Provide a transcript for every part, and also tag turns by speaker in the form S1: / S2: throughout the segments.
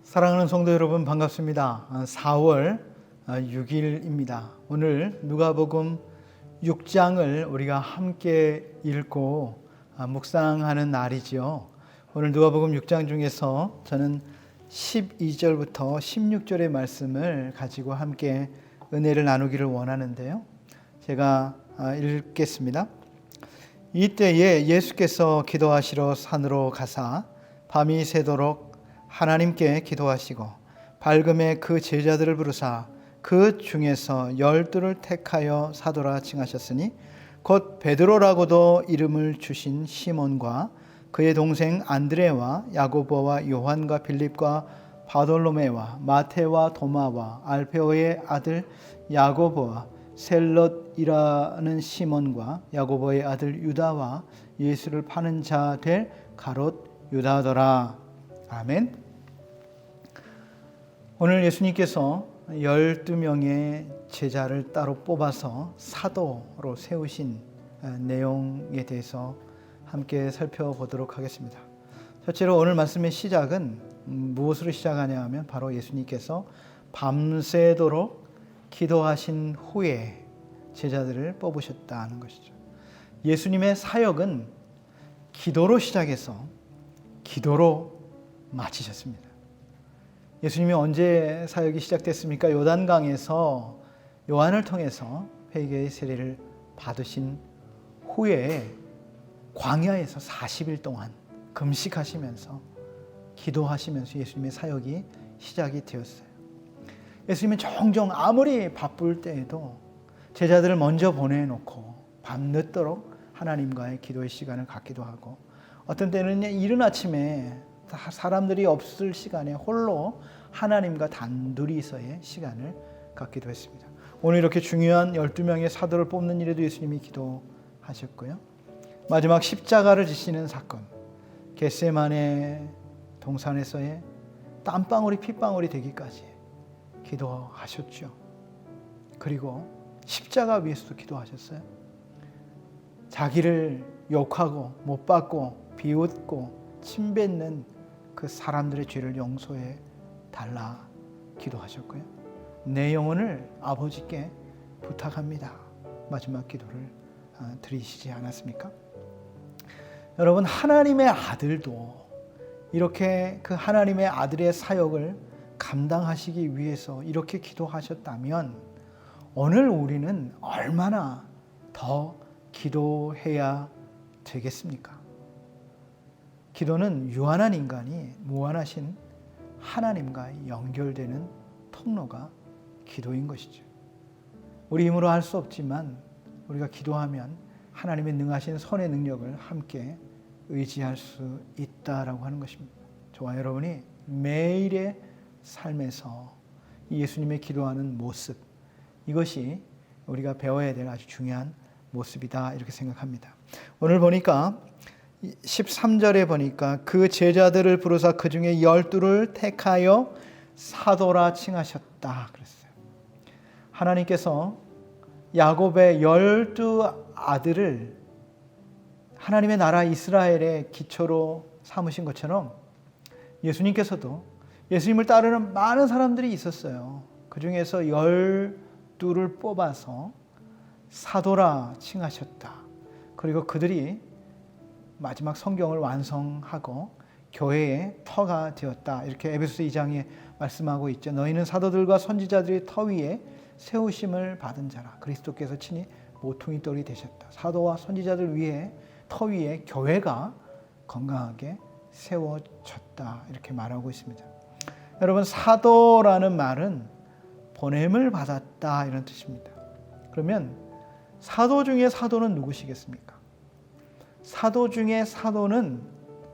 S1: 사랑하는 성도 여러분, 반갑습니다. 4월 6일입니다. 오늘 누가복음 6장을 우리가 함께 읽고 묵상하는 날이지요. 오늘 누가복음 6장 중에서 저는 12절부터 16절의 말씀을 가지고 함께 은혜를 나누기를 원하는데요. 제가 읽겠습니다. 이때에 예수께서 기도하시러 산으로 가사 밤이 새도록 하나님께 기도하시고 밝음에 그 제자들을 부르사 그 중에서 12를 택하여 사도라 칭하셨으니 곧 베드로라고도 이름을 주신 시몬과 그의 동생 안드레와 야고보와 요한과 빌립과 바돌로메와 마테와 도마와 알페오의 아들 야고보와 셀롯이라는 시몬과 야고보의 아들 유다와 예수를 파는 자 될 가롯 유다더라. 아멘. 오늘 예수님께서 12명의 제자를 따로 뽑아서 사도로 세우신 내용에 대해서 함께 살펴보도록 하겠습니다. 첫째로 오늘 말씀의 시작은 무엇으로 시작하냐 하면 바로 예수님께서 밤새도록 기도하신 후에 제자들을 뽑으셨다는 것이죠. 예수님의 사역은 기도로 시작해서 기도로 마치셨습니다. 예수님이 언제 사역이 시작됐습니까? 요단강에서 요한을 통해서 회개의 세례를 받으신 후에 광야에서 40일 동안 금식하시면서 기도하시면서 예수님의 사역이 시작이 되었어요. 예수님은 종종 아무리 바쁠 때에도 제자들을 먼저 보내놓고 밤늦도록 하나님과의 기도의 시간을 갖기도 하고, 어떤 때는 이른 아침에 사람들이 없을 시간에 홀로 하나님과 단둘이서의 시간을 갖기도 했습니다. 오늘 이렇게 중요한 12명의 사도를 뽑는 일에도 예수님이 기도하셨고요. 마지막 십자가를 지시는 사건, 겟세마네 동산에서의 땀방울이 핏방울이 되기까지 기도하셨죠. 그리고 십자가 위에서도 기도하셨어요. 자기를 욕하고 못 받고 비웃고 침뱉는 그 사람들의 죄를 용서해 달라 기도하셨고요. 내 영혼을 아버지께 부탁합니다. 마지막 기도를 드리시지 않았습니까? 여러분, 하나님의 아들도 이렇게 그 하나님의 아들의 사역을 감당하시기 위해서 이렇게 기도하셨다면 오늘 우리는 얼마나 더 기도해야 되겠습니까? 기도는 유한한 인간이 무한하신 하나님과 연결되는 통로가 기도인 것이죠. 우리 힘으로 할 수 없지만 우리가 기도하면 하나님의 능하신 선의 능력을 함께 의지할 수 있다라고 하는 것입니다. 저와 여러분이 매일의 삶에서 예수님의 기도하는 모습, 이것이 우리가 배워야 될 아주 중요한 모습이다, 이렇게 생각합니다. 오늘 보니까 13절에 보니까 그 제자들을 부르사 그 중에 12를 택하여 사도라 칭하셨다 그랬어요. 하나님께서 야곱의 12 아들을 하나님의 나라 이스라엘의 기초로 삼으신 것처럼 예수님께서도 예수님을 따르는 많은 사람들이 있었어요. 그 중에서 12를 뽑아서 사도라 칭하셨다. 그리고 그들이 마지막 성경을 완성하고 교회의 터가 되었다. 이렇게 에베소서 2장에 말씀하고 있죠. 너희는 사도들과 선지자들의 터 위에 세우심을 받은 자라. 그리스도께서 친히 모퉁이 돌이 되셨다. 사도와 선지자들 위에, 터 위에 교회가 건강하게 세워졌다. 이렇게 말하고 있습니다. 여러분, 사도라는 말은 보냄을 받았다, 이런 뜻입니다. 그러면 사도 중에 사도는 누구시겠습니까? 사도 중에 사도는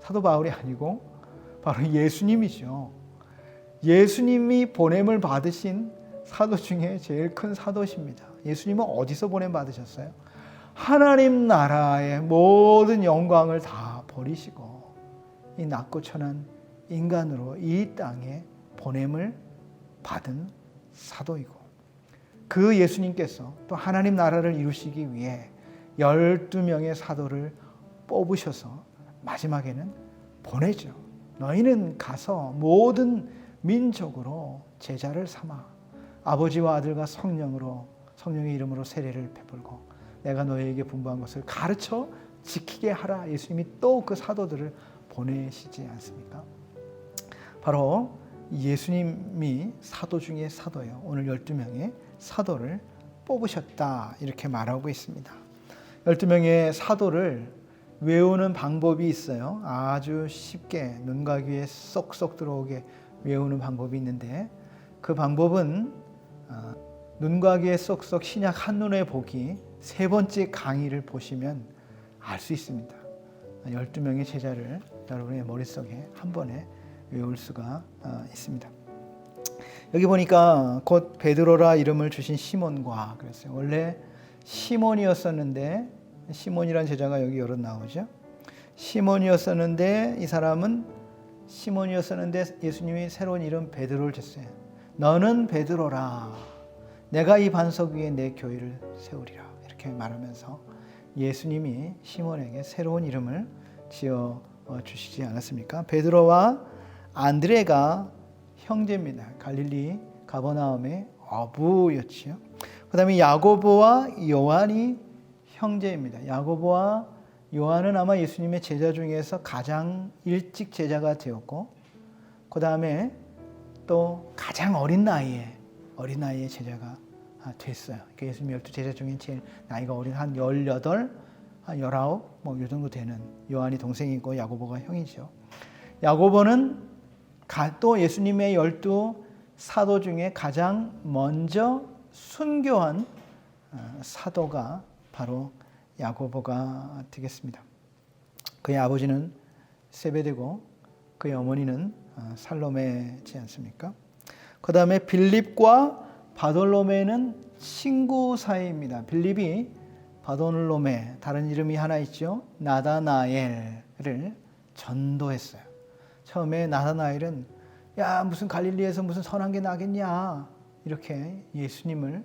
S1: 사도 바울이 아니고 바로 예수님이죠. 예수님이 보냄을 받으신 사도 중에 제일 큰 사도십니다. 예수님은 어디서 보냄 받으셨어요? 하나님 나라의 모든 영광을 다 버리시고 이 낮고 천한 인간으로 이 땅에 보냄을 받은 사도이고, 그 예수님께서 또 하나님 나라를 이루시기 위해 12명의 사도를 뽑으셔서 마지막에는 보내죠. 너희는 가서 모든 민족으로 제자를 삼아 아버지와 아들과 성령의 이름으로 세례를 베풀고 내가 너희에게 분부한 것을 가르쳐 지키게 하라. 예수님이 또 그 사도들을 보내시지 않습니까? 바로 예수님이 사도 중에 사도예요. 오늘 12명의 사도를 뽑으셨다 이렇게 말하고 있습니다. 12명의 사도를 외우는 방법이 있어요. 아주 쉽게 눈과 귀에 쏙쏙 들어오게 외우는 방법이 있는데 그 방법은 눈과 귀에 쏙쏙 신약 한눈에 보기 3번째 강의를 보시면 알 수 있습니다. 12명의 제자를 여러분의 머릿속에 한 번에 외울 수가 있습니다. 여기 보니까 곧 베드로라 이름을 주신 시몬과 그랬어요. 원래 시몬이었었는데 시몬이라는 제자가 여기 여러 나오죠. 시몬이었었는데 이 사람은 시몬이었었는데 예수님이 새로운 이름 베드로를 줬어요. 너는 베드로라. 내가 이 반석 위에 내 교회를 세우리라. 이렇게 말하면서 예수님이 시몬에게 새로운 이름을 지어 주시지 않았습니까? 베드로와 안드레가 형제입니다. 갈릴리 가버나움의 어부였지요. 그 다음에 야고보와 요한이 형제입니다. 야고보와 요한은 아마 예수님의 제자 중에서 가장 일찍 제자가 되었고 그 다음에 또 가장 어린 나이에 제자가 됐어요. 그러니까 예수님 12제자 중에 제일 나이가 어린 한 18, 한 19, 뭐 이 정도 되는 요한이 동생이고 야고보가 형이죠. 야고보는 또 예수님의 12 사도 중에 가장 먼저 순교한 사도가 바로 야고보가 되겠습니다. 그의 아버지는 세베대고 그의 어머니는 살로메지 않습니까? 그 다음에 빌립과 바돌로메는 친구 사이입니다. 빌립이 바돌로메, 다른 이름이 하나 있죠. 나다나엘을 전도했어요. 처음에 나다나엘은 야 무슨 갈릴리에서 무슨 선한 게 나겠냐 이렇게 예수님을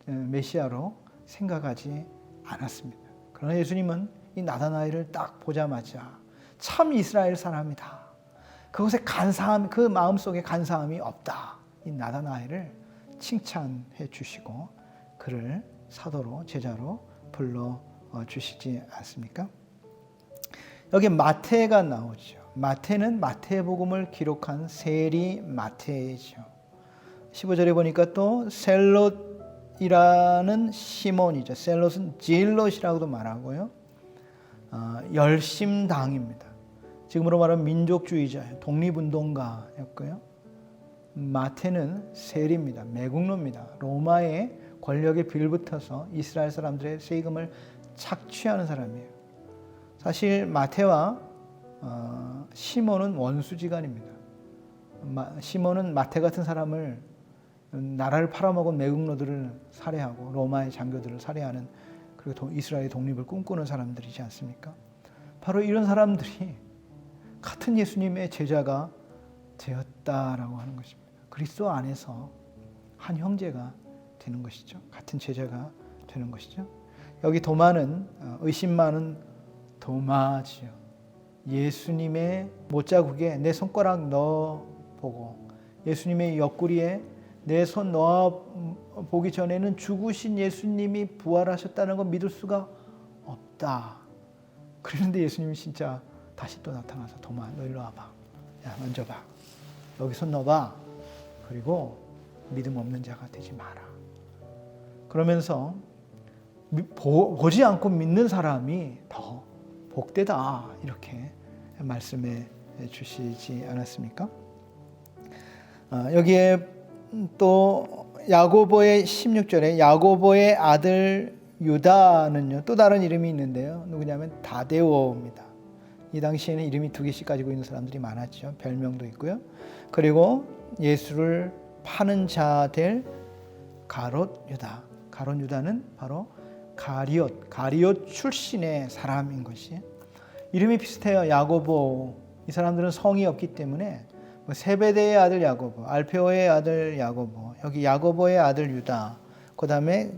S1: 메시아로 생각하지 않았습니다. 그러나 예수님은 이 나다나엘을 딱 보자마자 참 이스라엘 사람이다. 그것에 간사함, 그 마음속에 간사함이 없다. 이 나다나엘을 칭찬해 주시고 그를 사도로 제자로 불러 주시지 않습니까? 여기 마태가 나오죠. 마태는 마태복음을 기록한 세리 마태이죠. 15절에 보니까 또 셀롯이라는 시몬이죠. 셀롯은 질롯이라고도 말하고요. 열심당입니다. 지금으로 말하면 민족주의자예요. 독립운동가였고요. 마태는 세리입니다. 매국노입니다. 로마의 권력에 빌붙어서 이스라엘 사람들의 세금을 착취하는 사람이에요. 사실 마태와 시몬은 원수지간입니다. 시몬은 마태 같은 사람을 나라를 팔아먹은 매국노들을 살해하고 로마의 장교들을 살해하는 그리고 이스라엘의 독립을 꿈꾸는 사람들이지 않습니까? 바로 이런 사람들이 같은 예수님의 제자가 되었다라고 하는 것입니다. 그리스도 안에서 한 형제가 되는 것이죠. 같은 제자가 되는 것이죠. 여기 도마는 의심 많은 도마지요. 예수님의 못자국에 내 손가락 넣어보고 예수님의 옆구리에 내 손 넣어보기 전에는 죽으신 예수님이 부활하셨다는 걸 믿을 수가 없다. 그런데 예수님이 진짜 다시 또 나타나서 도마 너 일로 와봐. 야 만져봐. 여기 손 넣어봐. 그리고 믿음 없는 자가 되지 마라. 그러면서 보지 않고 믿는 사람이 더 복되다 이렇게 말씀해 주시지 않았습니까? 여기에 또 야고보의 16절에 야고보의 아들 유다는요 또 다른 이름이 있는데요. 누구냐면 다데오입니다. 이 당시에는 이름이 2개씩 가지고 있는 사람들이 많았죠. 별명도 있고요. 그리고 예수를 파는 자 될 가롯 유다. 가롯 유다는 바로 가리옷 출신의 사람인 것이 이름이 비슷해요. 야고보. 이 사람들은 성이 없기 때문에 세베대의 아들 야고보, 알페오의 아들 야고보, 여기 야고보의 아들 유다, 그 다음에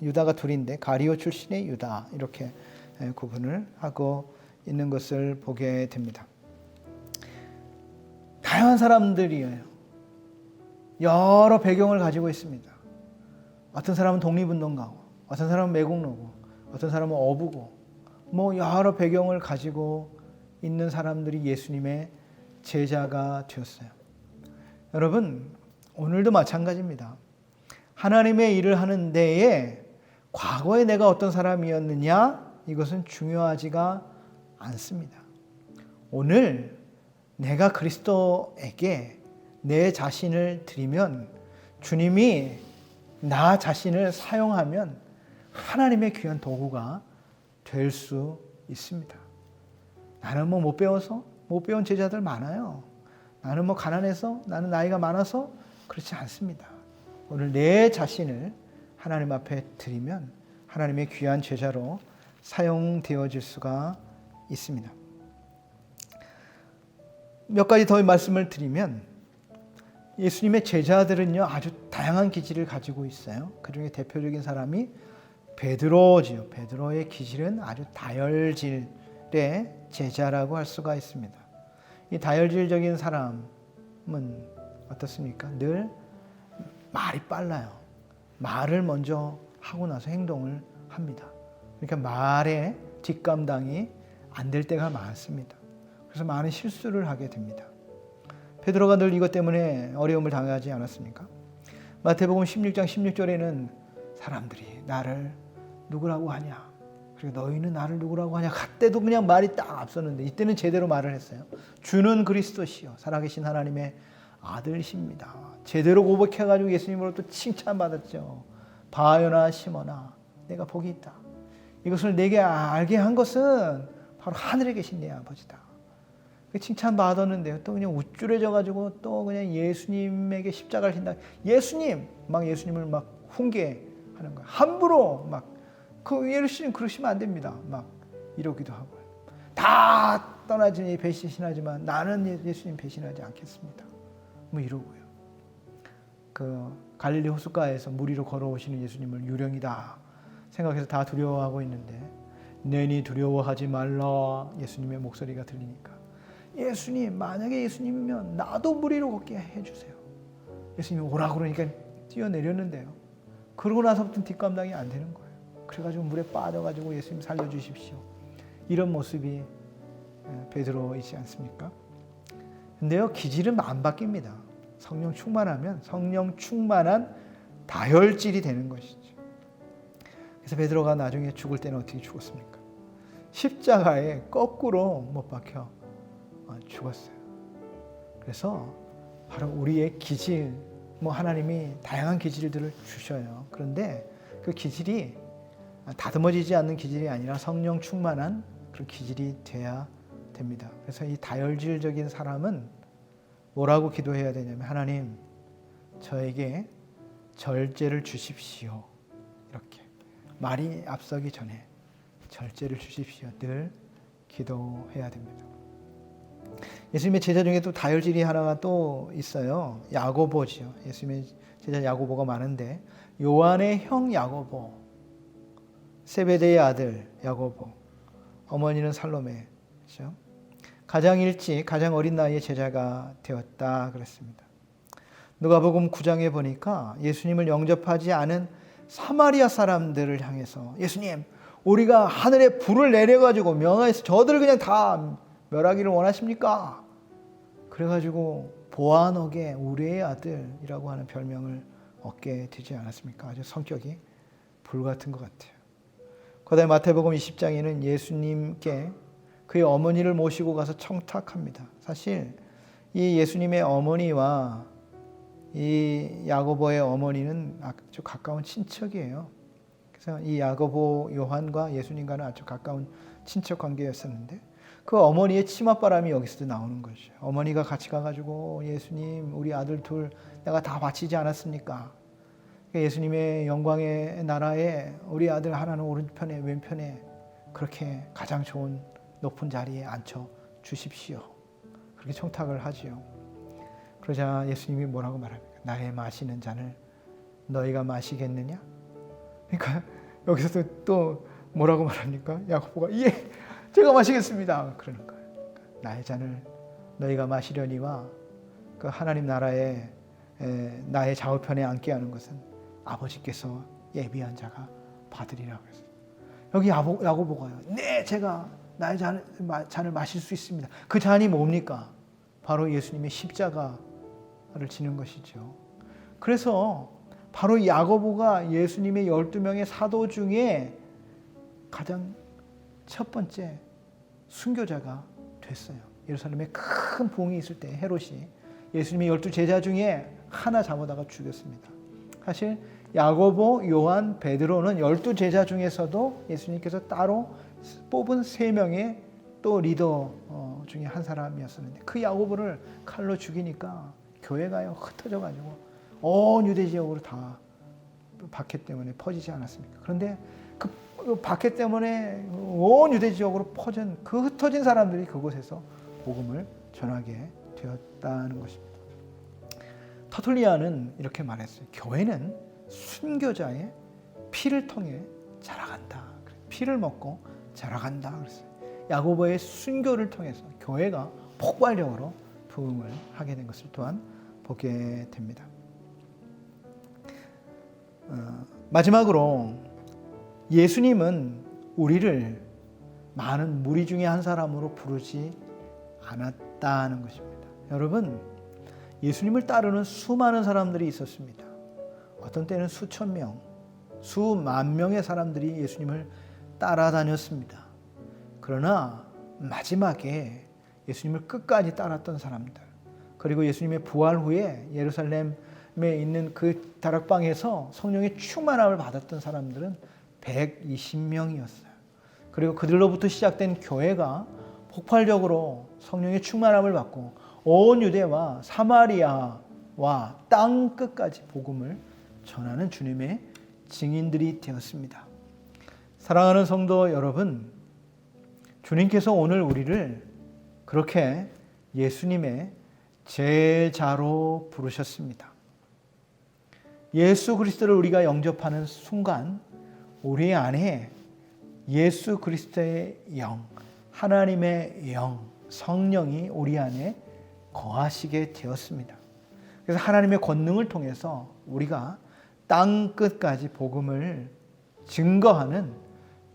S1: 유다가 둘인데 가리오 출신의 유다 이렇게 구분을 하고 있는 것을 보게 됩니다. 다양한 사람들이에요. 여러 배경을 가지고 있습니다. 어떤 사람은 독립운동가고, 어떤 사람은 매국노고, 어떤 사람은 어부고, 뭐 여러 배경을 가지고 있는 사람들이 예수님의 제자가 되었어요. 여러분, 오늘도 마찬가지입니다. 하나님의 일을 하는 데에 과거에 내가 어떤 사람이었느냐, 이것은 중요하지가 않습니다. 오늘 내가 그리스도에게 내 자신을 드리면, 주님이 나 자신을 사용하면 하나님의 귀한 도구가 될 수 있습니다. 나는 뭐 못 배워서, 못 배운 제자들 많아요. 나는 뭐 가난해서, 나는 나이가 많아서, 그렇지 않습니다. 오늘 내 자신을 하나님 앞에 드리면 하나님의 귀한 제자로 사용되어질 수가 있습니다. 몇 가지 더 말씀을 드리면, 예수님의 제자들은요, 아주 다양한 기질을 가지고 있어요. 그 중에 대표적인 사람이 베드로지요. 베드로의 기질은 아주 다혈질의 제자라고 할 수가 있습니다. 이 다혈질적인 사람은 어떻습니까? 늘 말이 빨라요. 말을 먼저 하고 나서 행동을 합니다. 그러니까 말에 뒷감당이 안 될 때가 많습니다. 그래서 많은 실수를 하게 됩니다. 베드로가 늘 이것 때문에 어려움을 당하지 않았습니까? 마태복음 16장 16절에는 사람들이 나를 누구라고 하냐, 그리고 너희는 나를 누구라고 하냐, 그때도 그냥 말이 딱 앞섰는데 이때는 제대로 말을 했어요. 주는 그리스도시요 살아계신 하나님의 아들이십니다. 제대로 고백해가지고 예수님으로 또 칭찬받았죠. 바요나 시몬아, 내가 복이 있다. 이것을 내게 알게 한 것은 바로 하늘에 계신 내 아버지다. 칭찬받았는데요, 또 그냥 우쭐해져가지고 또 그냥 예수님에게 십자가를 진다. 예수님! 막 예수님을 막 훈계하는 거예요. 함부로 막, 예수님 그러시면 안 됩니다. 막 이러기도 하고요. 다 떠나지, 배신하지만 나는 예수님 배신하지 않겠습니다. 뭐 이러고요. 갈릴리 호숫가에서 물 위로 걸어오시는 예수님을 유령이다 생각해서 다 두려워하고 있는데, 내니 두려워하지 말라 예수님의 목소리가 들리니까, 예수님, 만약에 예수님이면 나도 물 위로 걷게 해주세요. 예수님이 오라고 그러니까 뛰어내렸는데요, 그러고 나서부터는 뒷감당이 안 되는 거예요. 그래가지고 물에 빠져가지고 예수님 살려주십시오. 이런 모습이 베드로이지 않습니까? 근데요, 기질은 안 바뀝니다. 성령 충만하면 성령 충만한 다혈질이 되는 것이죠. 그래서 베드로가 나중에 죽을 때는 어떻게 죽었습니까? 십자가에 거꾸로 못 박혀 죽었어요. 그래서 바로 우리의 기질, 하나님이 다양한 기질들을 주셔요. 그런데 그 기질이 다듬어지지 않는 기질이 아니라 성령 충만한 그런 기질이 돼야 됩니다. 그래서 이 다혈질적인 사람은 뭐라고 기도해야 되냐면, 하나님, 저에게 절제를 주십시오. 이렇게 말이 앞서기 전에 절제를 주십시오. 늘 기도해야 됩니다. 예수님의 제자 중에 또 다혈질이 하나가 또 있어요. 야고보죠. 예수님의 제자 야고보가 많은데, 요한의 형 야고보, 세베대의 아들 야고보, 어머니는 살로메, 그렇죠? 가장 일찍, 가장 어린 나이에 제자가 되었다 그랬습니다. 누가복음 9장에 보니까 예수님을 영접하지 않은 사마리아 사람들을 향해서, 예수님, 우리가 하늘에 불을 내려가지고 명하에서 저들을 그냥 다 멸하기를 원하십니까? 그래가지고 보아너게 우리의 아들이라고 하는 별명을 얻게 되지 않았습니까? 아주 성격이 불같은 것 같아요. 그다음에 마태복음 20장에는 예수님께 그의 어머니를 모시고 가서 청탁합니다. 사실 이 예수님의 어머니와 이 야고보의 어머니는 아주 가까운 친척이에요. 그래서 이 야고보 요한과 예수님과는 아주 가까운 친척 관계였었는데, 그 어머니의 치맛바람이 여기서도 나오는 거죠. 어머니가 같이 가가지고, 예수님, 우리 아들 둘 내가 다 바치지 않았습니까? 예수님의 영광의 나라에 우리 아들 하나는 오른편에 왼편에 그렇게 가장 좋은 높은 자리에 앉혀 주십시오. 그렇게 청탁을 하지요. 그러자 예수님이 뭐라고 말합니까? 나의 마시는 잔을 너희가 마시겠느냐? 그러니까 여기서 또 뭐라고 말합니까? 야고보가, 예, 제가 마시겠습니다. 그러는 거예요. 나의 잔을 너희가 마시려니와 그 하나님 나라에 나의 좌우편에 앉게 하는 것은 아버지께서 예비한 자가 받으리라고 했어요. 여기 야고보가요. 네, 제가 나의 잔을 마실 수 있습니다. 그 잔이 뭡니까? 바로 예수님의 십자가를 지는 것이죠. 그래서 바로 야고보가 예수님의 12명의 사도 중에 가장 첫 번째 순교자가 됐어요. 예루살렘에 큰 부흥이 있을 때 헤롯이 예수님의 12제자 중에 하나 잡아다가 죽였습니다. 사실 야고보, 요한, 베드로는 12제자 중에서도 예수님께서 따로 뽑은 3명의 또 리더 중에 한 사람이었었는데, 그 야고보를 칼로 죽이니까 교회가요 흩어져가지고 온 유대 지역으로 다 박해 때문에 퍼지지 않았습니까? 그런데 그 박해 때문에 온 유대 지역으로 퍼진 그 흩어진 사람들이 그곳에서 복음을 전하게 되었다는 것입니다. 터툴리안은 이렇게 말했어요. 교회는 순교자의 피를 통해 자라간다. 피를 먹고 자라간다 그랬어요. 야고보의 순교를 통해서 교회가 폭발적으로 부흥을 하게 된 것을 또한 보게 됩니다. 마지막으로 예수님은 우리를 많은 무리 중에 한 사람으로 부르지 않았다는 것입니다. 여러분, 예수님을 따르는 수많은 사람들이 있었습니다. 어떤 때는 수천 명, 수만 명의 사람들이 예수님을 따라다녔습니다. 그러나 마지막에 예수님을 끝까지 따랐던 사람들, 그리고 예수님의 부활 후에 예루살렘에 있는 그 다락방에서 성령의 충만함을 받았던 사람들은 120명이었어요. 그리고 그들로부터 시작된 교회가 폭발적으로 성령의 충만함을 받고 온 유대와 사마리아와 땅 끝까지 복음을 전하는 주님의 증인들이 되었습니다. 사랑하는 성도 여러분, 주님께서 오늘 우리를 그렇게 예수님의 제자로 부르셨습니다. 예수 그리스도를 우리가 영접하는 순간 우리 안에 예수 그리스도의 영, 하나님의 영, 성령이 우리 안에 거하시게 되었습니다. 그래서 하나님의 권능을 통해서 우리가 땅 끝까지 복음을 증거하는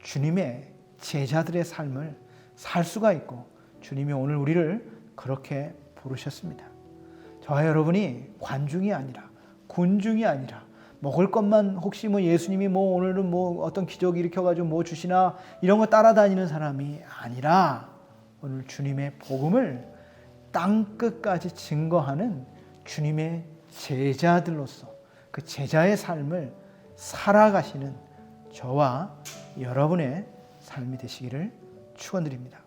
S1: 주님의 제자들의 삶을 살 수가 있고, 주님이 오늘 우리를 그렇게 부르셨습니다. 저와 여러분이 관중이 아니라, 군중이 아니라, 먹을 것만 혹시 예수님이 오늘은 어떤 기적 일으켜가지고 주시나 이런 거 따라다니는 사람이 아니라, 오늘 주님의 복음을 땅 끝까지 증거하는 주님의 제자들로서 그 제자의 삶을 살아가시는 저와 여러분의 삶이 되시기를 축원드립니다.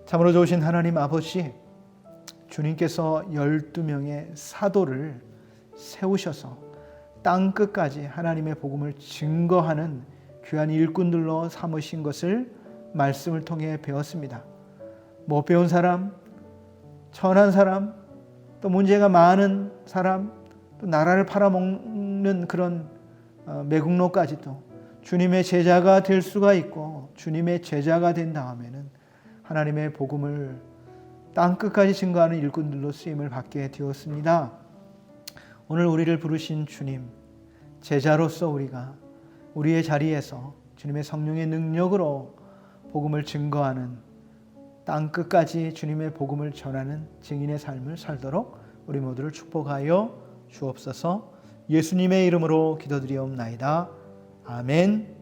S1: 참으로 좋으신 하나님 아버지, 주님께서 12명의 사도를 세우셔서 땅 끝까지 하나님의 복음을 증거하는 귀한 일꾼들로 삼으신 것을 말씀을 통해 배웠습니다. 못 배운 사람, 천한 사람, 또 문제가 많은 사람, 또 나라를 팔아먹는 그런 매국노까지도 주님의 제자가 될 수가 있고, 주님의 제자가 된 다음에는 하나님의 복음을 땅 끝까지 증거하는 일꾼들로 쓰임을 받게 되었습니다. 오늘 우리를 부르신 주님, 제자로서 우리가 우리의 자리에서 주님의 성령의 능력으로 복음을 증거하는, 땅 끝까지 주님의 복음을 전하는 증인의 삶을 살도록 우리 모두를 축복하여 주옵소서. 예수님의 이름으로 기도드리옵나이다. 아멘.